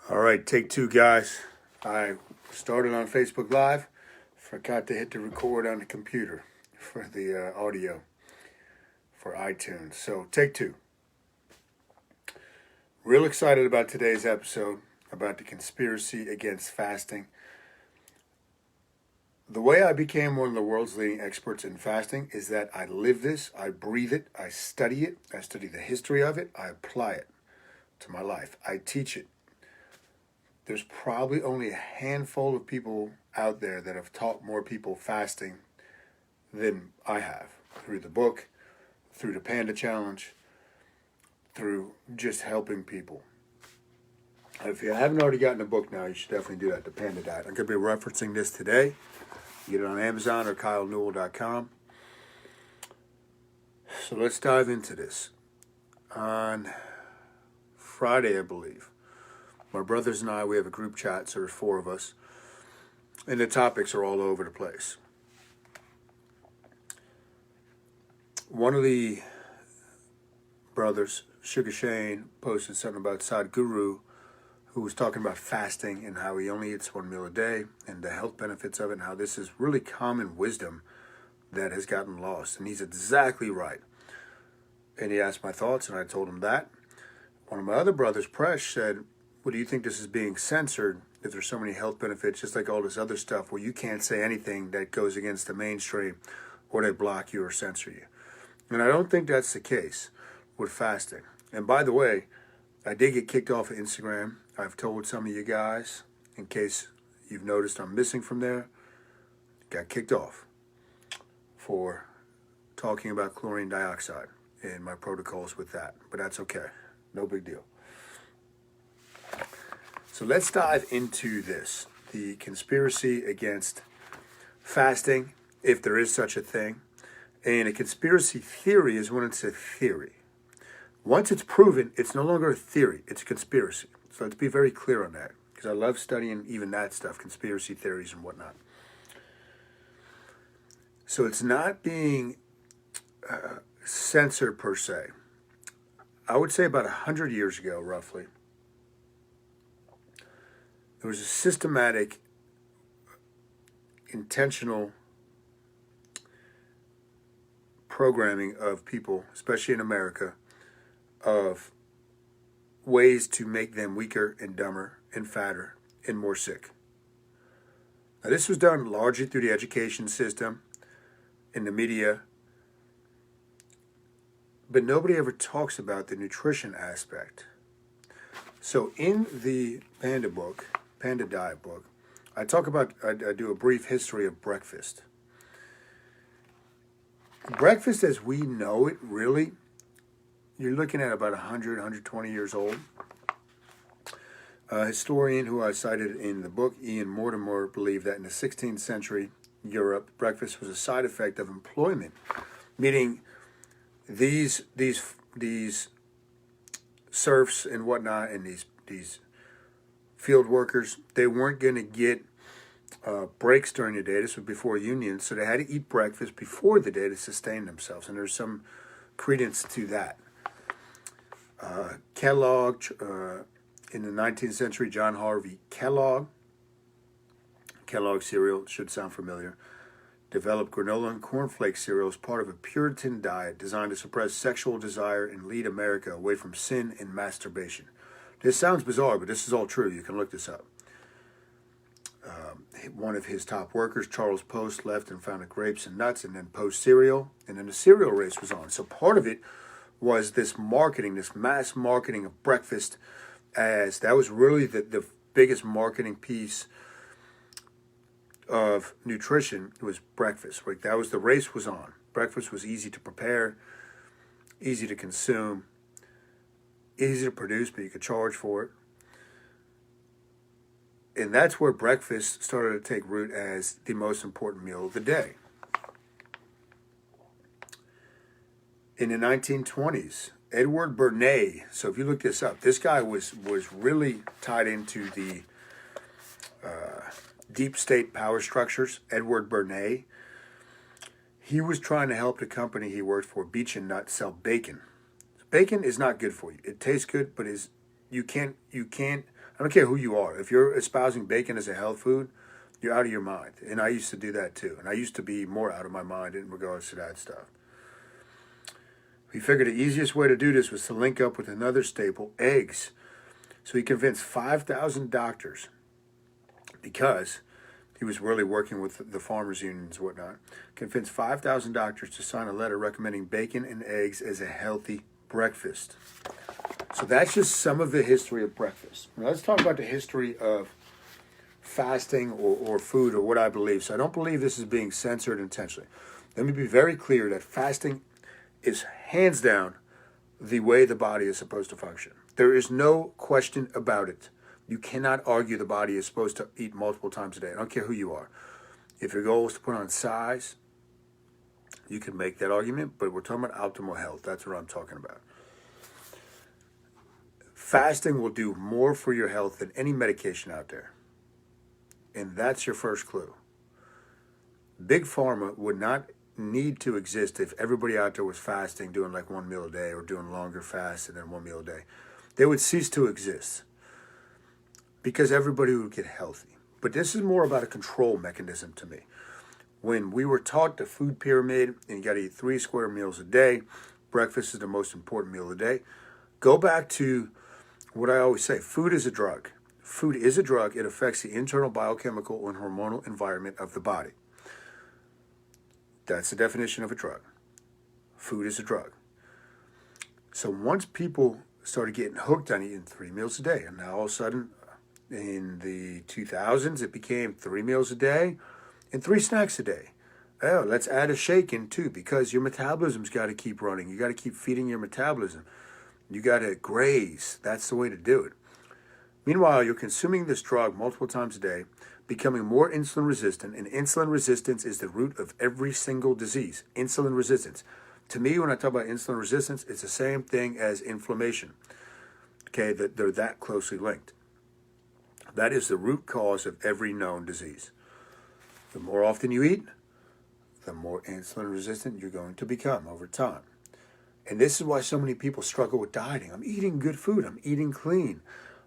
All right, take two, guys. I started on Facebook Live. Forgot to hit the record on the computer for the audio for iTunes. So, take two. Real excited about today's episode about the conspiracy against fasting. The way I became one of the world's leading experts in fasting is that I live this, I breathe it, I study the history of it, I apply it to my life, I teach it. There's probably only a handful of people out there that have taught more people fasting than I have, through the book, through the Panda Challenge, through just helping people. If you haven't already gotten the book now, you should definitely do that, the Panda Diet. I'm going to be referencing this today. You get it on Amazon or KyleNewell.com. So let's dive into this. On Friday, I believe, my brothers and I, we have a group chat, so there's four of us, and the topics are all over the place. One of the brothers, Sugar Shane, posted something about Sadhguru, who was talking about fasting and how he only eats one meal a day and the health benefits of it and how this is really common wisdom that has gotten lost. And he's exactly right. And he asked my thoughts, and I told him that. One of my other brothers, Presh, said, well, do you think this is being censored if there's so many health benefits, just like all this other stuff where you can't say anything that goes against the mainstream or they block you or censor you? And I don't think that's the case with fasting. And by the way, I did get kicked off of Instagram. I've told some of you guys, in case you've noticed I'm missing from there, got kicked off for talking about chlorine dioxide and my protocols with that. But that's okay. No big deal. So let's dive into this. The conspiracy against fasting, if there is such a thing. And a conspiracy theory is when it's a theory. Once it's proven, it's no longer a theory, it's a conspiracy. So let's be very clear on that, because I love studying even that stuff, conspiracy theories and whatnot. So it's not being censored per se. I would say about 100 years ago, roughly, there was a systematic, intentional programming of people, especially in America, of ways to make them weaker and dumber and fatter and more sick. Now, this was done largely through the education system and the media, but nobody ever talks about the nutrition aspect. So in the Panda Diet book, I do a brief history of breakfast. Breakfast as we know it, really, you're looking at about 100, 120 years old. A historian who I cited in the book, Ian Mortimer, believed that in the 16th century Europe, breakfast was a side effect of employment, meaning these serfs and whatnot, and these field workers, they weren't going to get breaks during the day. This was before unions, so they had to eat breakfast before the day to sustain themselves, and there's some credence to that. Kellogg, in the 19th century, John Harvey Kellogg cereal, should sound familiar, developed granola and cornflake cereal as part of a Puritan diet designed to suppress sexual desire and lead America away from sin and masturbation. This sounds bizarre, but this is all true. You can look this up. One of his top workers, Charles Post, left and founded Grapes and Nuts, and then Post Cereal, and then the cereal race was on. So part of it was this marketing, this mass marketing of breakfast, as that was really the biggest marketing piece of nutrition. Was breakfast. Like, that was the race was on. Breakfast was easy to prepare, easy to consume, easy to produce, but you could charge for it. And that's where breakfast started to take root as the most important meal of the day. In the 1920s, Edward Bernays, so if you look this up, this guy was really tied into the deep state power structures. Edward Bernays, he was trying to help the company he worked for, Beach and Nut, sell bacon. Bacon is not good for you. It tastes good, but you can't I don't care who you are. If you're espousing bacon as a health food, you're out of your mind. And I used to do that too. And I used to be more out of my mind in regards to that stuff. We figured the easiest way to do this was to link up with another staple, eggs. So he convinced 5,000 doctors, because he was really working with the farmers' unions and whatnot, convinced 5,000 doctors to sign a letter recommending bacon and eggs as a healthy breakfast. So that's just some of the history of breakfast. Now let's talk about the history of fasting or food, or what I believe. So I don't believe this is being censored intentionally. Let me be very clear that fasting is hands down the way the body is supposed to function. There is no question about it. You cannot argue the body is supposed to eat multiple times a day. I don't care who you are. If your goal is to put on size, you can make that argument, but we're talking about optimal health. That's what I'm talking about. Fasting will do more for your health than any medication out there. And that's your first clue. Big Pharma would not need to exist if everybody out there was fasting, doing like one meal a day, or doing longer fasts and then one meal a day. They would cease to exist because everybody would get healthy. But this is more about a control mechanism to me. When we were taught the food pyramid, and you got to eat 3 square meals a day, breakfast is the most important meal of the day. Go back to what I always say, food is a drug. Food is a drug. It affects the internal biochemical and hormonal environment of the body. That's the definition of a drug. Food is a drug. So once people started getting hooked on eating 3 meals a day, and now all of a sudden in the 2000s it became 3 meals a day and 3 snacks a day. Oh, let's add a shake in too, because your metabolism's got to keep running. You got to keep feeding your metabolism. You got to graze. That's the way to do it. Meanwhile, you're consuming this drug multiple times a day, becoming more insulin resistant, and insulin resistance is the root of every single disease. Insulin resistance. To me, when I talk about insulin resistance, it's the same thing as inflammation. Okay, they're that closely linked. That is the root cause of every known disease. The more often you eat, the more insulin resistant you're going to become over time. And this is why so many people struggle with dieting. I'm eating good food. I'm eating clean.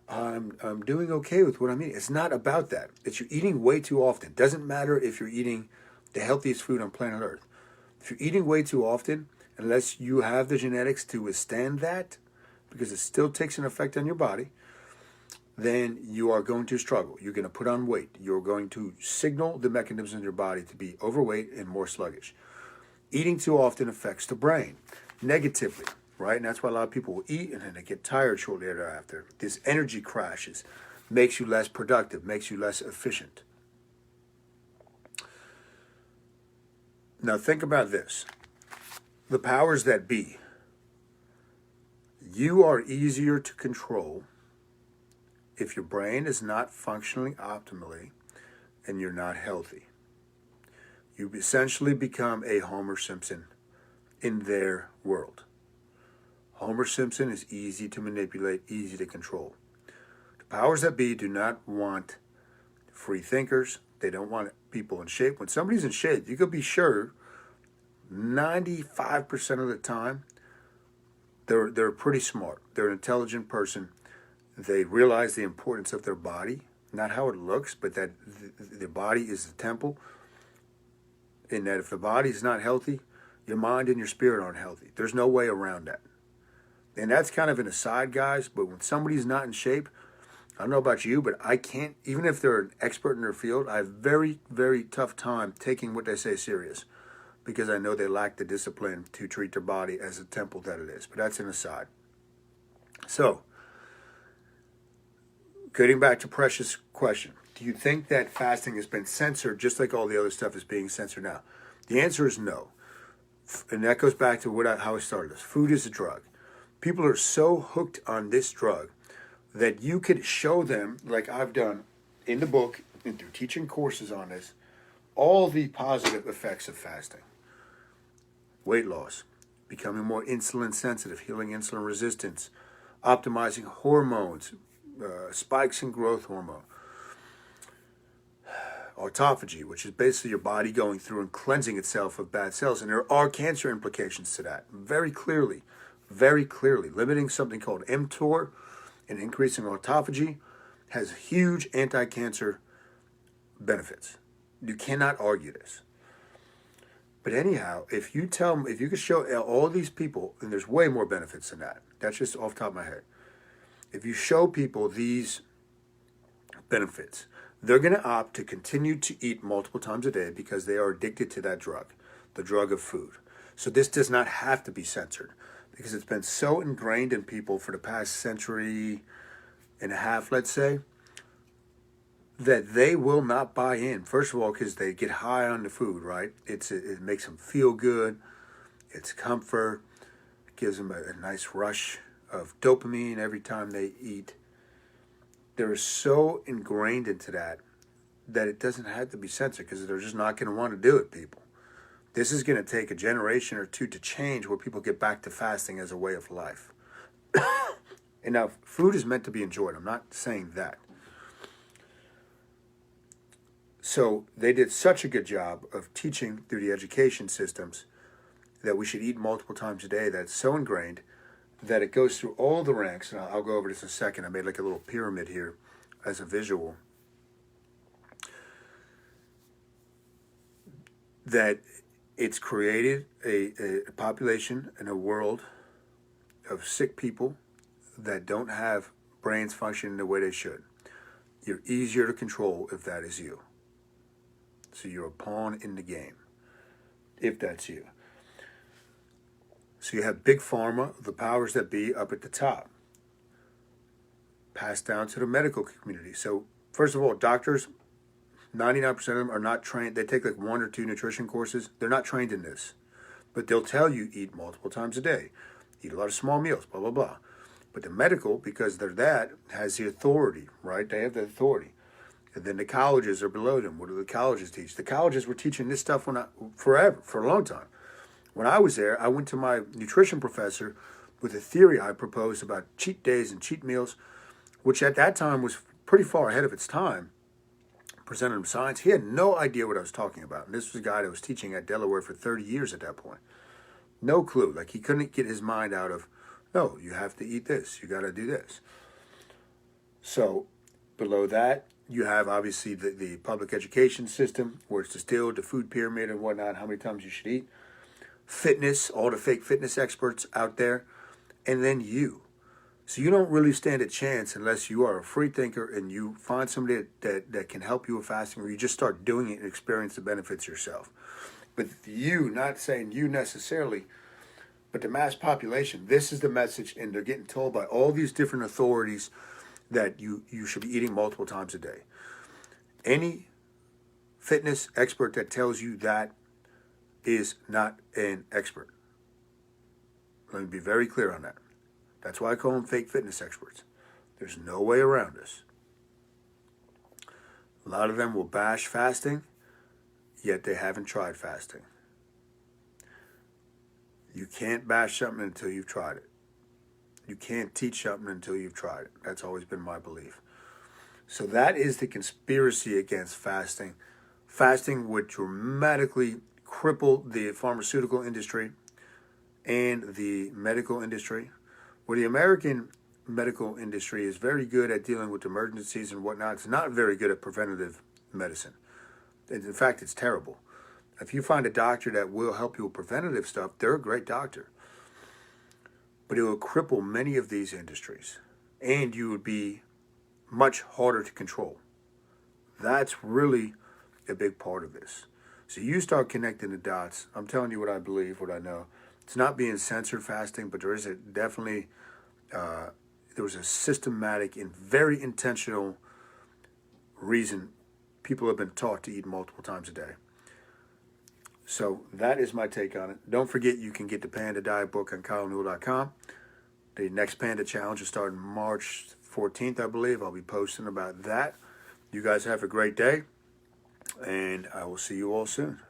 I'm doing okay with what I'm eating. It's not about that. It's you're eating way too often. It doesn't matter if you're eating the healthiest food on planet Earth. If you're eating way too often, unless you have the genetics to withstand that, because it still takes an effect on your body, then you are going to struggle. You're going to put on weight. You're going to signal the mechanisms in your body to be overweight and more sluggish. Eating too often affects the brain negatively, right? And that's why a lot of people will eat and then they get tired shortly thereafter. This energy crashes, makes you less productive, makes you less efficient. Now think about this. The powers that be. You are easier to control if your brain is not functioning optimally and you're not healthy. You essentially become a Homer Simpson in their world. Homer Simpson is easy to manipulate, easy to control. The powers that be do not want free thinkers. They don't want people in shape. When somebody's in shape, you can be sure 95% of the time they're pretty smart. They're an intelligent person. They realize the importance of their body, not how it looks, but that the body is the temple. And that if the body is not healthy, your mind and your spirit aren't healthy. There's no way around that. And that's kind of an aside, guys, but when somebody's not in shape, I don't know about you, but I can't, even if they're an expert in their field, I have very, very tough time taking what they say serious because I know they lack the discipline to treat their body as a temple that it is. But that's an aside. So, getting back to Presh's question, do you think that fasting has been censored just like all the other stuff is being censored now? The answer is no. And that goes back to how I started this. Food is a drug. People are so hooked on this drug that you could show them, like I've done in the book and through teaching courses on this, all the positive effects of fasting. Weight loss, becoming more insulin sensitive, healing insulin resistance, optimizing hormones, spikes in growth hormone, autophagy, which is basically your body going through and cleansing itself of bad cells. And there are cancer implications to that, very clearly, limiting something called mTOR and increasing autophagy has huge anti-cancer benefits. You cannot argue this. But anyhow, if you could show all these people, and there's way more benefits than that. That's just off the top of my head. If you show people these benefits, they're going to opt to continue to eat multiple times a day because they are addicted to that drug, the drug of food. So this does not have to be censored because it's been so ingrained in people for the past century and a half, let's say, that they will not buy in. First of all, because they get high on the food, right? It makes them feel good. It's comfort. It gives them a nice rush of dopamine every time they eat. They're so ingrained into that it doesn't have to be censored because they're just not going to want to do it, people. This is going to take a generation or two to change where people get back to fasting as a way of life. And now, food is meant to be enjoyed. I'm not saying that. So they did such a good job of teaching through the education systems that we should eat multiple times a day. That's so ingrained that it goes through all the ranks. And I'll go over this in a second. I made like a little pyramid here as a visual. That it's created a population in a world of sick people that don't have brains functioning the way they should. You're easier to control if that is you. So you're a pawn in the game, if that's you. So you have big pharma, the powers that be up at the top, passed down to the medical community. So first of all, doctors, 99% of them are not trained. They take like 1 or 2 nutrition courses. They're not trained in this. But they'll tell you eat multiple times a day. Eat a lot of small meals, blah, blah, blah. But the medical, because they're that, has the authority, right? They have the authority. And then the colleges are below them. What do the colleges teach? The colleges were teaching this stuff for a long time. When I was there, I went to my nutrition professor with a theory I proposed about cheat days and cheat meals, which at that time was pretty far ahead of its time. Presented him science. He had no idea what I was talking about. And this was a guy that was teaching at Delaware for 30 years at that point. No clue. Like he couldn't get his mind out of, no, you have to eat this. You got to do this. So below that, you have obviously the public education system where it's distilled, the food pyramid and whatnot, how many times you should eat. Fitness, all the fake fitness experts out there. And then you. So you don't really stand a chance unless you are a free thinker and you find somebody that can help you with fasting, or you just start doing it and experience the benefits yourself. But you, not saying you necessarily, but the mass population, this is the message, and they're getting told by all these different authorities that you should be eating multiple times a day. Any fitness expert that tells you that is not an expert. Let me be very clear on that. That's why I call them fake fitness experts. There's no way around this. A lot of them will bash fasting, yet they haven't tried fasting. You can't bash something until you've tried it. You can't teach something until you've tried it. That's always been my belief. So that is the conspiracy against fasting. Fasting would dramatically cripple the pharmaceutical industry and the medical industry. Where the American medical industry is very good at dealing with emergencies and whatnot, it's not very good at preventative medicine. In fact, it's terrible. If you find a doctor that will help you with preventative stuff, they're a great doctor. But it will cripple many of these industries. And you would be much harder to control. That's really a big part of this. So you start connecting the dots. I'm telling you what I believe, what I know. It's not being censored fasting, but there is there was a systematic and very intentional reason people have been taught to eat multiple times a day. So that is my take on it. Don't forget you can get the Panda Diet book on KyleNewell.com. The next Panda Challenge is starting March 14th, I believe. I'll be posting about that. You guys have a great day, and I will see you all soon.